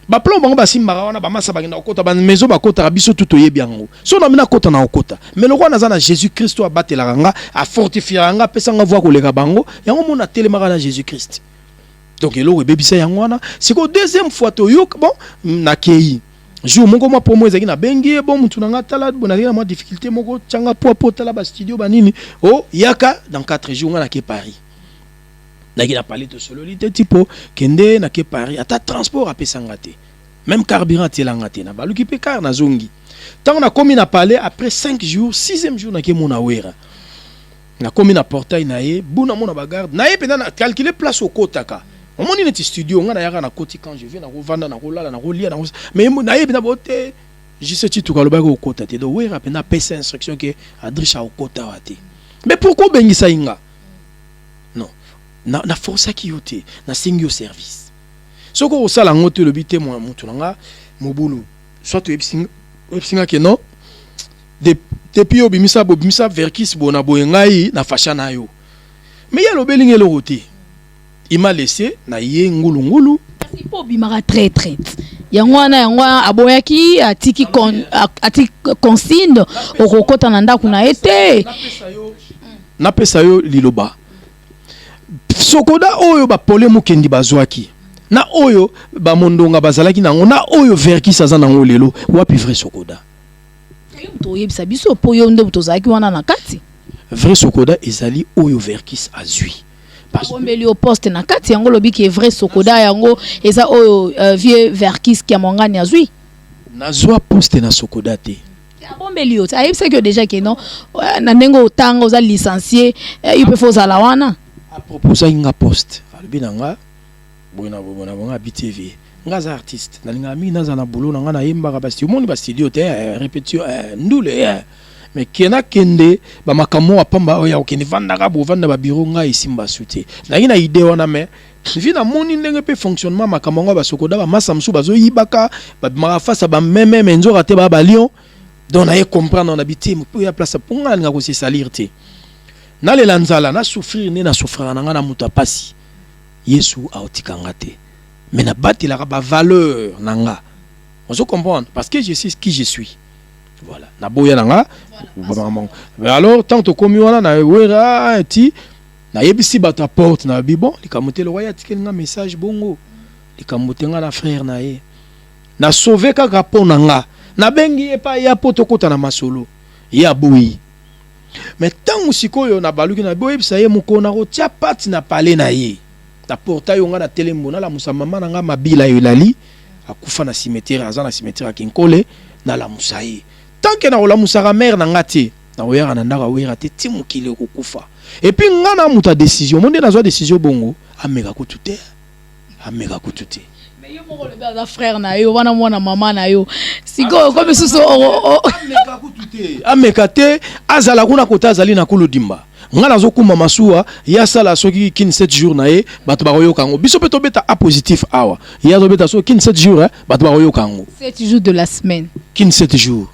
ba plan bango ba simbara wana ba masa bagenda okota ba maison ba kota biso tuto yebiango so na mina kota na okota mais le roi na za na Jésus Christ a battre la nga a fortifier nga pesa nga voix ko leka bango yango mona telemaka na Jésus Christ. Donc il aurait bébé ça yangwana c'est que deuxième fois to yok bon na kei jour moko ma promo ezaki na bengi bon mutu na ngata bon na ma difficulté moko tanga po tala ba studio banini oh yaka dans 4 jours na ke Paris na ki na parler de sololité tipo kende na ke Paris ata transport a pesanga te même carburant telanga te na baluki pe car na zongi tant na komi na parler après 5 jours 6e jour na ke mona wera na komi na portail na ye buna mona bagarde na ye pena na calculer place au kotaka on moni neti studio nga na yaka na koti quand je viens na rovanda na rolala na rolia na mais na ye pena bote je sais tu kaloba ko kota te do wera pena pesa instruction que adrisha au kota wate mais pourquoi bengisa inga non na force ki yote na singio service soko osala ngote le bité mo mutu nga mobulu soit tu epsinga ke non depuis obimisa Verkis bona boyengai na fasha na yo mais ya lobelinge le roté il m'a laissé na ye ngulu si po bimara très yangwana aboyaki atiki consigne okokota na ndaku na ete na pesa yo liloba sokoda oyo ba pole mukendi bazwaki na oyo ba mondonga bazalaki nango na oyo Verkis aza nango lelo wapi vrai sokoda to yebisa biso po yo nde butozaki wana na kati vrai sokoda ezali oyo Verkis azui parce que au poste na kati yango lobi ki vrai sokoda yango eza oyo vieux Verkis ki amongani azui nazwa poste na sokoda te abombeli yo ayebisa que déjà que non na ndengo otanga oza licencié il peut faut ala wana à propos ça inga poste alobi nanga bona BTV ngaza artiste nalinga mi naza na boulot nanga na yemba ba studio moni ba studio te répétition ndule mais kena kende ba makambo apamba oya okende vanda ka bo vanda ba bureau nga isimba sute na ina idée wana mais vina moni ndenge pe fonctionnement makambo nga ba sokoda ba masa msu bazo yibaka ba mara face ba meme menzo raté ba lion donc na ye comprendre on habité pour ya place pour nga nga ko se salir te na le lanzala na souffrir ne na souffrir na nga na muta pasi Yesu a otikanga te mais na bati la ba valeur nanga on se comprend parce que je sais qui je suis. Voilà. Na boya nanga. Mais alors tant que comme wana na wera ti na yebisi bata porte na bi bon likamote le roya tikel nga message bongo likamote nga na frère na ye na sauver ka rapport nanga na bengi e pa ya poto kota na masolo ya boyi mais tant usikoyo na baluki na boyi bisa ye mukona ko tia pati na parler na ye ta porta yo nga na telembo na la musamama nanga mabila yolali akufa na cimetière azana cimetière akinkole na la musaye tant que na la musara mère na ngati na oyera na ndaka oyera te timukile kokufa et puis ngana muta décision monde na zo décision bongo ameka kutute mais yo moko le baba frère na yo wana mwana mama na yo siko comme suso ameka te azala kuna kota azali na kuludimba ngana zo kuma masuwa ya sala soki kin 7 jours na ye bato ba yoka ngo biso peto beta a positif awa ya zo beta so kin 7 jours bato ba yoka ngo 7 jours de la semaine kin 7 jours.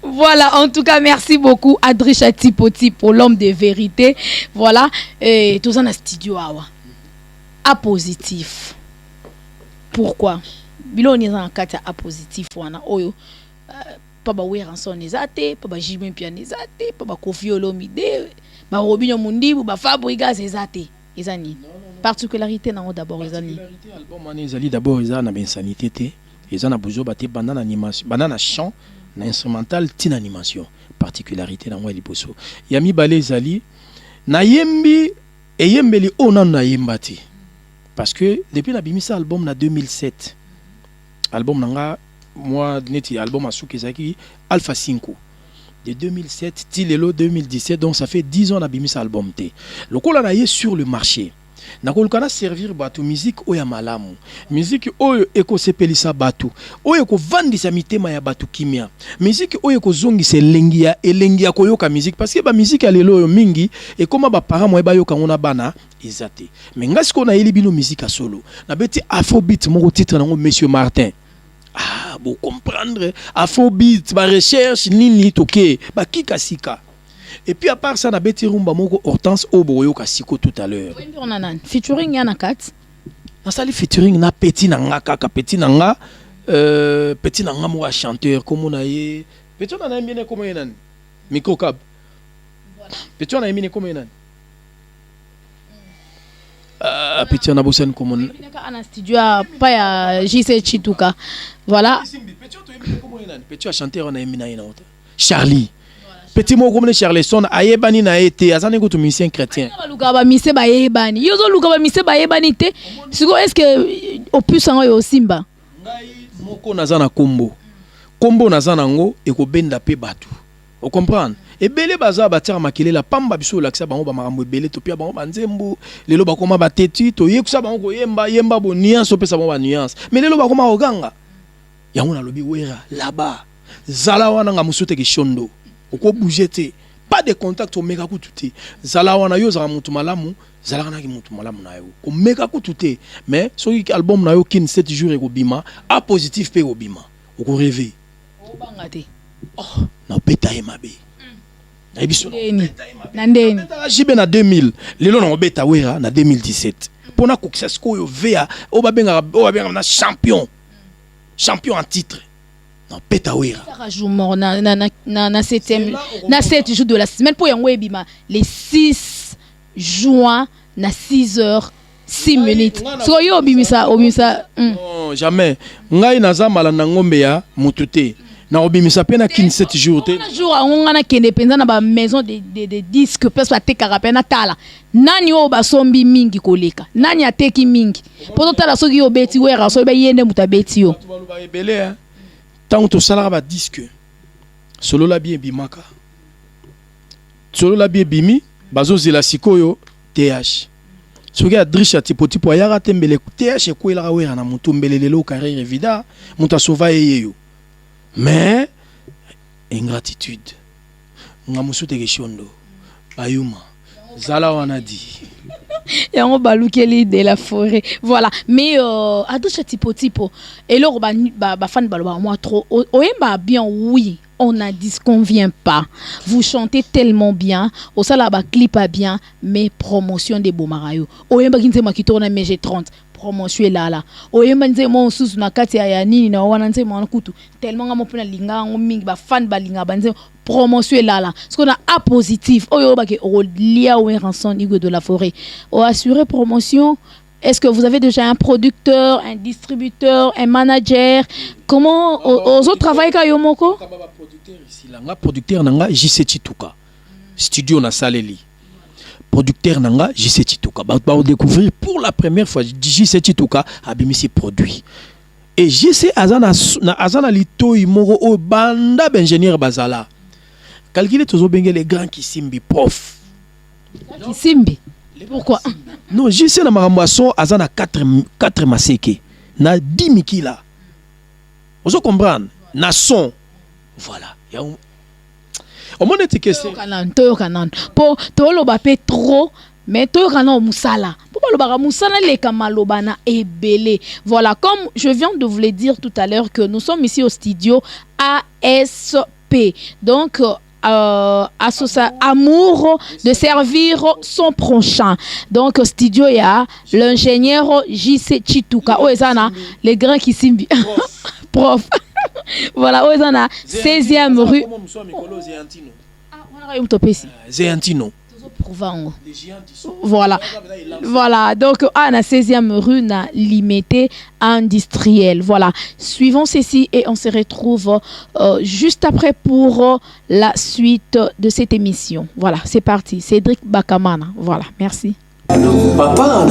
Voilà, en tout cas, merci beaucoup Adrisha Tipoti pour l'homme de vérité. Voilà, et tout ça dans studio awa. A positif. Pourquoi? Biloni en kata a positif wana oyo. Papa Weranson nezate, papa Jimmy Pian nezate, papa Kofi Olomide, ba Robinho Mundibu, ba Fabrigas ezate. Ezani. Particularité na d'abord ezani. Particularité album wana ezali d'abord ezana na bensanité te. Ezana buzo bate banana animation, banana chant. Na instrumental tin animation particularité na moi liboso yami balé zali na yembi et yembeli ona na yembati parce que depuis la bimisa album na 2007 album nanga moi neti album asuki zaki Alpha 5 de 2007 tilelo 2017 donc ça fait 10 ans na bimisa album te lokola na ye sur le marché na kolukana servir batu musique oya malamu musique oyo ekosepelisa batu oyo kovandisa mitema ya batu kimia musique oyo kozongisa elengi ya koyoka musique parce que ba musique ya lelo oyo mingi ekoma ba parents moye bayoka ngona bana ezate mais ngasi ko na yeli bino musique a solo na beti afrobeat moko titre nango Monsieur Martin bon comprendre afrobeat ba recherche nini toke ba kikasika. Et puis à part ça, na beti rumba moko Hortense Oboyo kasiko tout à l'heure. Featuring yana kat. Na sali featuring na petit nanga kaka petit nanga mo chanteur comme na ye. Petit na na mbine comme yenan. Micro cab. Petit na mbine comme yenan. Petit na bosen comme on. Na studio pa ya JC Chituka. Voilà. Petit chanteur na mbine na Charlie. Petit mot comme Charleston ayebani na été azane ko to musicien chrétien luka ba mise ba yebani yozo luka ba mise ba yebani te siko est-ce que opus ngo yo simba ngai moko nazana kombo nazana ngo ekobenda pe batu o comprendre ebele baza batira makele la pamba biso lakisa bango ba makambo ebele to pia bango banzembo lelo bakoma bateti to yekusa bango ko yemba bo nuance opesa bango ba nuance mais lelo bakoma oganga yango na lobi wera là-bas zala wana nga musote ki shondo oko bougete pas de contact au mega kututé zala wana yo za mutu malamu zala kana ki mutu malamu na yo ko mega kututé mais so ki album na yo kin 7 jours eko bima a positif pe obima oko rêver o bangate oh na beta e mabe na biso na ndeni jibe na 2000 lelo na beta wera na 2017 pona ko success ko yo vea o ba benga na champion en titre. Non, Petawira. Na 7 jours de la semaine pour yango ebima les 6 juin na 6h 6 minutes. So yo obimisa. Non, jamais. Ngai naza mala na ngombe ya mutute. Na obimisa pe na 7 jours te. Na jour on na kende penza na ba maison de disques parce que tekaka pe na tala. Nani o ba sombi mingi koleka. Nani ateki mingi. Poto tala soki yo beti wera so ba yende mutabeti yo. Tant que ça va disque solo la bien bimaka solo la bien bimi bazo zela sikoyo TH soki Adrisha Tipoti po yara tembele TH ko ila wera na mutu mbelelelo carrière vida muta sova yeyo mais ingratitude ngamusu tekeshondo bayuma zala wana di yango balukeli de la forêt voilà mais adusha tipo et là ba fan baloba moi trop oyemba bien oui on n'a dit ce qu'on vient pas vous chantez tellement bien au sala ba clip pas bien mais promotion de bomarayo oyemba kinze makitona mais j'ai 30 promotion là oyemba nze mo susu na kati ya nini na wana nze mo kutu tellement ngamo pena linga mingi ba fan balinga banze promotion là ce qu'on a a positif oyo ba ke lia ou ranson Hugo de la Forêt o assurer promotion. Est-ce que vous avez déjà un producteur, un distributeur, un manager? Comment aux autres travaillent ka yomoko? Producteur ici là, producteur nanga JC Chituka. Studio na Saleli. Producteur nanga JC Chituka. Ba découvrir pour la première fois JC Chituka abimisi produit. Et JC azana lito imoro o banda ingénieur bazala. Calculer tozo benge les grands qui simbi prof. Qui simbi. Pourquoi? Non, JC na maramboisson azana 4 maseke na 10 mikila. Vous comprenez? Na son. Voilà. Au moins que c'est Toyo kanan. Po tolo bape trop mais toyo kanan musala. Pour pas le bara musala le kamaloba na ebele. Voilà, comme je viens de vous le dire tout à l'heure que nous sommes ici au studio ASP. Donc amour de servir son prochain. Donc studio il y a l'ingénieur JC Chituka Oezana les grands qui simbi prof. Voilà Oezana 16e rue Zéantino. Voilà donc à la 16e rue na limité industriel. Voilà, suivons ceci et on se retrouve juste après pour la suite de cette émission. Voilà, c'est parti. Cédric Bakamana. Voilà, merci. Papa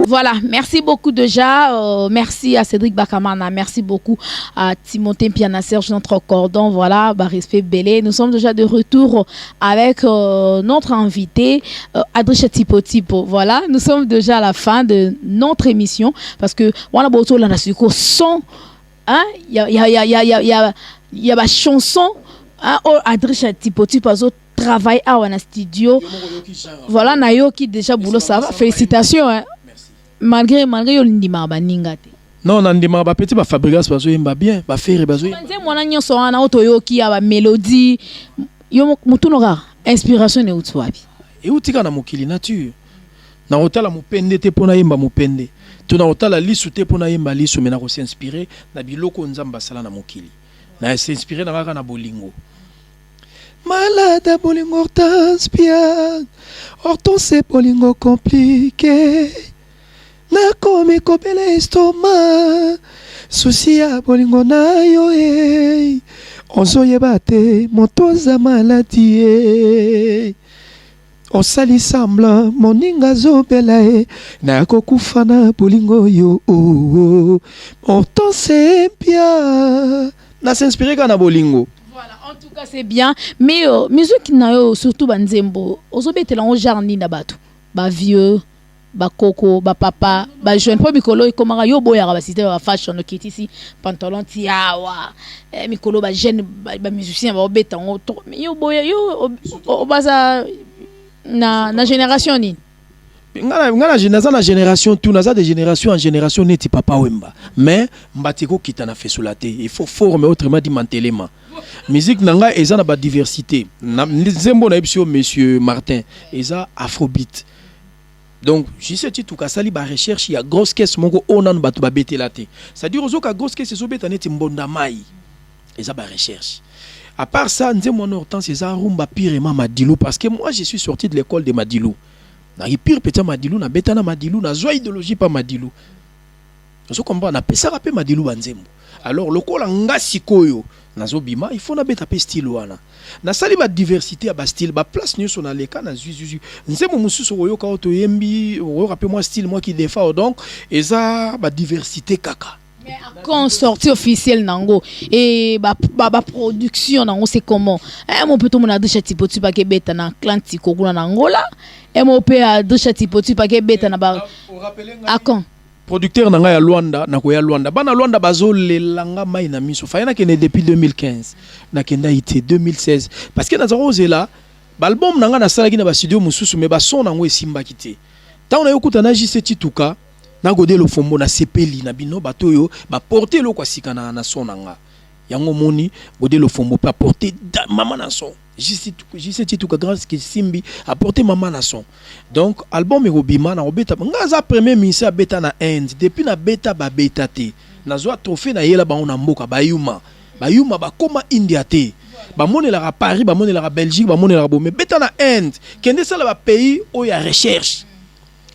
Voilà, merci beaucoup déjà. Merci à Cédric Bakamana. Merci beaucoup à Timothée Piana, Serge, notre cordon. Voilà, respect Belé. Nous sommes déjà de retour avec notre invité, Adrisha Tipo. Voilà, nous sommes déjà à la fin de notre émission parce que on a beaucoup de son. Hein, il y a ma chanson. Hein, Adrisha Tipo travaille à un studio. Voilà, Nayoki déjà boulot ça va. Félicitations. Hein. Malgré yo ndima ba ningate non ndima ba petit ba fabrigas bazo yemba bien ba faire bazo nze mwana nyonso wana otoyoki ya ba mélodie yo mutunoka inspiration ne utwabi e utika na mokili nature na otala mupende te pona yemba mupende to na otala lisu te pona yemba lisu mena ko s'inspirer na biloko nzamba sala na mokili na s'inspirer na kaka na bolingo malade bolingo Hortense Hortense bolingo compliqué. Nakomi kobele estoma souci ya bolingo na yo onzo yeba te moto za maladie osali sambla moninga zobela e na kokufana bolingo yo Hortense Mpia na s'inspirer kana bolingo. Voilà, en tout cas c'est bien, mais musique na yo surtout banzembo ozobetela on jarni na bato ba vieux ba koko ba papa ba jeune po mikolo ikomaka yo boya ba cité ba fashion okiti si pantalon tiawa mikolo ba jeune ba musicien ba obeta on yo boya yo obaza na génération ni ngana génération tout naza de génération en génération neti papa wemba mais mbatiko kitana fesolate il faut former autrement dit mantelema musique nanga eza na ba diversité na nzembo na ebisio monsieur Martin eza afrobeat. Donc, je sais tout cas, sali ba recherche, il y a grosse caisse mongo onan batu ba betelate. C'est-à-dire aux autres grosse caisse so betaneti mbonda mai. Et ça ba recherche. À part ça, nze mon Hortense c'est ça rumba pire Madilou parce que moi je suis sorti de l'école de Madilou. Na pire petit Madilou na betana Madilou na zo idéologie pas Madilou. Vous comprenez na pesa rapé Madilou banzembo. Alors le kola nga sikoyo nazo bima il faut na beta pe style wana. Na sali ba diversité à ba style ba place nyo na leka na zuzu nzemo mususu oyo ka oto yembi oyo rappelle moi style moi qui défend donc eza ba diversité kaka. Mais quand sortie officielle nango et ba production nango c'est comment mon peut mon adresha tipo tu pas que beta na Atlantico kuna nangola et mon peut adresha tipo tu pas que beta na ba à quand producteur nanga ya Luanda na ko ya Luanda bana Luanda bazolelanga mai na miso fayana kene depuis 2015 na kenda ité 2016 parce que na zoroze là album nanga na salaki na ba studio mususu me ba son nango esimba kité tant na yokuta na JC Tituka na godé le fombo na sepeli na bino batoyo ba porter lo kwa sikana na son nanga yango moni godé le fombo pa porter maman na son JC Tituka grâce que simbi a porté maman na son. Donc album Robima na obeta ngaza premier ministre beta na Inde depuis na beta ba beta te na zo trophée na yela ba ona mboka bayuma ba koma India te ba monela ra Paris ba monela ra Belgique ba monela ra bo mais beta na Inde kende sala ba pays o ya recherche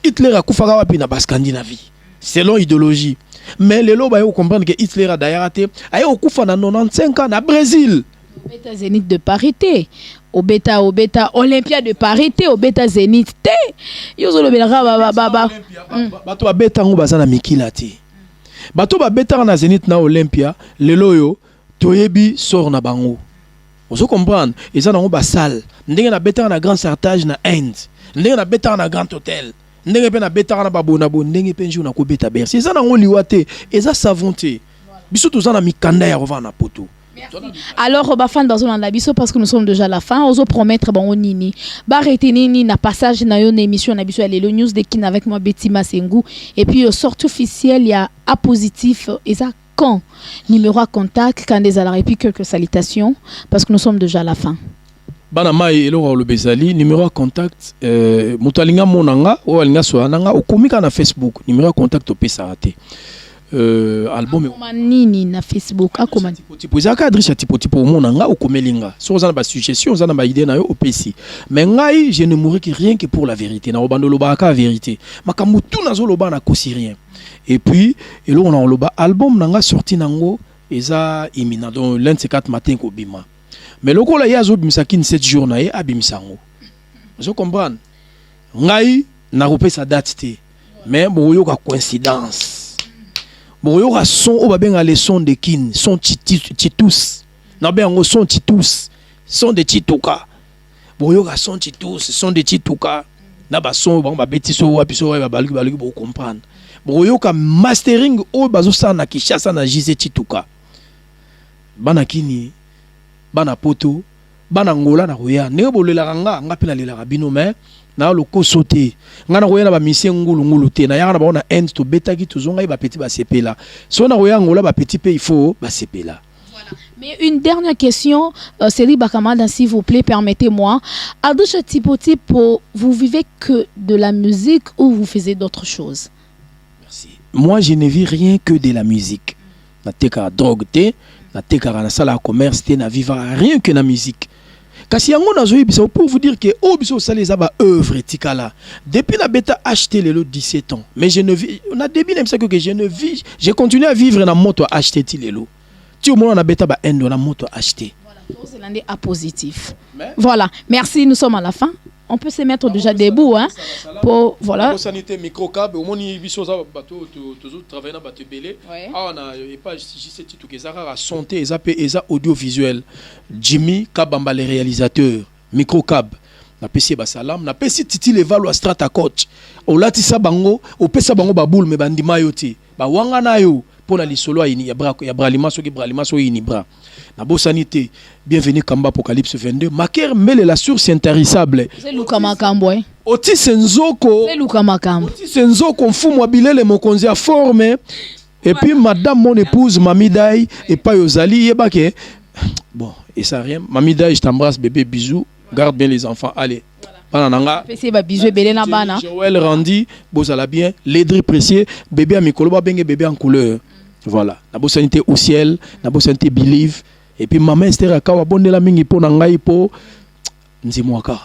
Hitler a kufaka wapi na ba Scandinavie selon idéologie mais lelo ba yo comprendre que Hitler a d'ailleurs te ay okufa na 95 ans na Brésil. Beta Zénith de parité, au beta Olympia de parité, au beta Zénith T. Yozo le belra bato ba beta ngo bazana mikila te. Bato ba beta na Zénith na Olympia, lelo yo toyebi sort na bango. Vous comprendre? Et ça na ngo ba salle. Ndenge na beta na grand sartage na Inde. Ndenge na beta na grand hôtel. Ndenge pe na beta na babonabo, ndenge pe nju na ko beta Bercy. Et ça na ngo liwate, et ça savonté. Biso to za na mikanda ya rova na poto. Alors, fan biso parce que nous sommes déjà à la fin. Oso promettre bon nini. Barrete nini na passage na yon émission na biso le news de kin avec moi Betty Masengu et puis sortie officielle il y a A positif et ça quand numéro à contact quand des alarmes et puis quelques salutations parce que nous sommes déjà à la fin. Bana mai eloro le bezali numéro à contact mutalinga monanga o alinga so ananga okomika na Facebook numéro à contact opesa raté. Album nini na Facebook akoma tipo za cadre cha tipo monanga okomelinga so za na ba suggestion za na ba idée na yo opesi mais ngai je ne mourrai que rien que pour la vérité na obando loba ka vérité makambu tout na zo loba na kosi rien et puis eloko na loba album nanga sorti nango eza imminent donc lundi 4 matin ko bima mais loko la ya zo bimisa kin 7 jours na ye abimisango je comprends ngai na kopesa date te mais boyo ka coïncidence. Bon, il y aura son au babenga les sons de kin, son titous. Na ben on son titous, son de tituka. Bon, il y aura son titous, son de tituka. Na ba son ba beti so wa piso ba balu bo comprendre. Bon, il y aura mastering au bazo sa na Kinshasa na JC Tituka. Bana kini, bana poto, bana ngola na roya. Ne bolela nga pela lela rabino mais na loko sauté ngana koyana ba mission ngulu te na yana ba na end to beta ki tuzonga ba petit ba sepela so na koya ngola ba petit pe il faut ba sepela. Voilà. Mais une dernière question Cédric Bakamada s'il vous plaît permettez-moi à de ce type vous vivez que de la musique ou vous faisiez d'autres choses? Merci. Moi je ne vis rien que de la musique. Na teka drogue te na teka na sala commerce te na vivre rien que na musique. Kasi yango nazoyi biso pour vous dire que o biso saleza ba œuvre tikala depuis la bêta acheté les 17 ans mais je ne vis on a début même ça que je ne vis j'ai continué à vivre na moto acheté tilelo tu au moins on a bêta ba endo na moto acheté voilà c'est l'année A positif. Voilà merci nous sommes à la fin on peut se mettre déjà debout, hein, pour, voilà. Sanité microcab, au moins, il y a bateau, toujours travailler dans bateau belé. Ah, on a pas juste tout que ça a santé, ça audiovisuel. Jimmy Kabamba, les réalisateurs, microcab. Na pesi ba salam, na pesi titi le valo a strata coach. O lati sa bango, o pesa bango baboul me bandima yo ti. Ba wanga na yo pona lisolo ini ya bralima so ini bra. Na bo sanité, bienvenue Kamba Apocalypse 22. Maker mele la source intarissable. C'est Luka Makambo. Oti senzoko. C'est Luka Makambo. Oti senzoko mfumu abilele mokonzi a forme. Et puis madame mon épouse Mamidai et pas Yozali yebake. Bon, et ça rien. Mamidai, je t'embrasse bébé, bisous. Garde bien les enfants, allez. Voilà. Joël Randy, bozala bien. Lédri Précieux, bébé à Mikolo, bébé en couleur. Voilà. La bonne santé au ciel, la bonne santé believe. Et puis maman Esther Akawa, bonne la mingi po nangai po. Nzimwaka.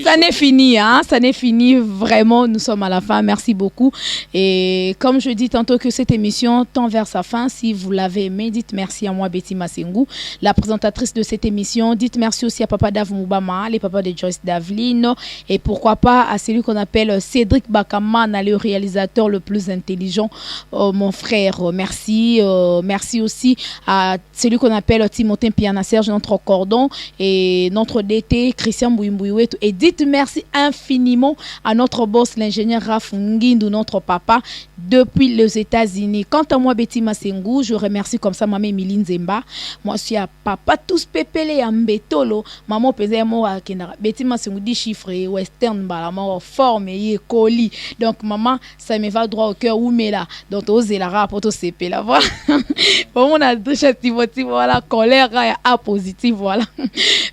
Ça n'est fini, hein? Ça n'est fini, vraiment, nous sommes à la fin, merci beaucoup. Et comme je dis tantôt que cette émission tend vers sa fin, si vous l'avez aimé, dites merci à moi, Betty Massengou, la présentatrice de cette émission. Dites merci aussi à Papa Dave Moubama, les papas de Joyce Davlin, et pourquoi pas à celui qu'on appelle Cédric Bakaman, le réalisateur le plus intelligent, mon frère, merci. Merci aussi à celui qu'on appelle Timothée Piana Serge, notre cordon, et notre DT, Christian Bouimbouiou. Et dites merci infiniment à notre boss, l'ingénieur Raf Ngindou, notre papa, depuis les États-Unis. Quant à moi, Betty Massengou, je remercie comme ça maman Emiline Zemba. Moi, je suis à papa tous pépélé à Mbetolo. Maman pesait moi à Kenara. Betty Massengou dit chiffre western, balamor forme et colis. Donc maman, ça me va droit au cœur où mais là. Donc osez la rapport au CP là. Voilà. Bon, on a deux choses voilà, colère A positif, voilà.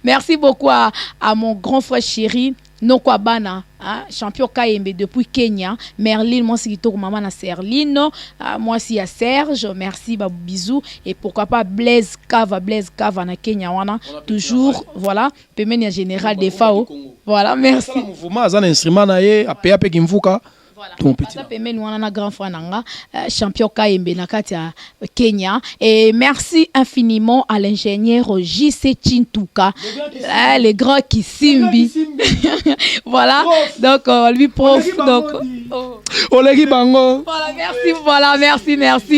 Merci beaucoup à mon grand frère chéri Nokwabana, hein, champion KMB depuis Kenya. Merlin, moi c'est tout maman na Serline, moi c'est à Serge, merci, babou bisous, et pourquoi pas Blaise Kava na Kenya wana toujours, voilà, pemenia général des FAO. Voilà, merci. Mouvement azana instrument na ye ape kimvuka. Voilà. Ça permet nous un grand frère nanga champion KMB nakati à Kenya, et merci infiniment à l'ingénieur JC Chintuka, le grand Kisimbi. Voilà, donc lui prof, donc Olegi Bango. Voilà, merci, merci.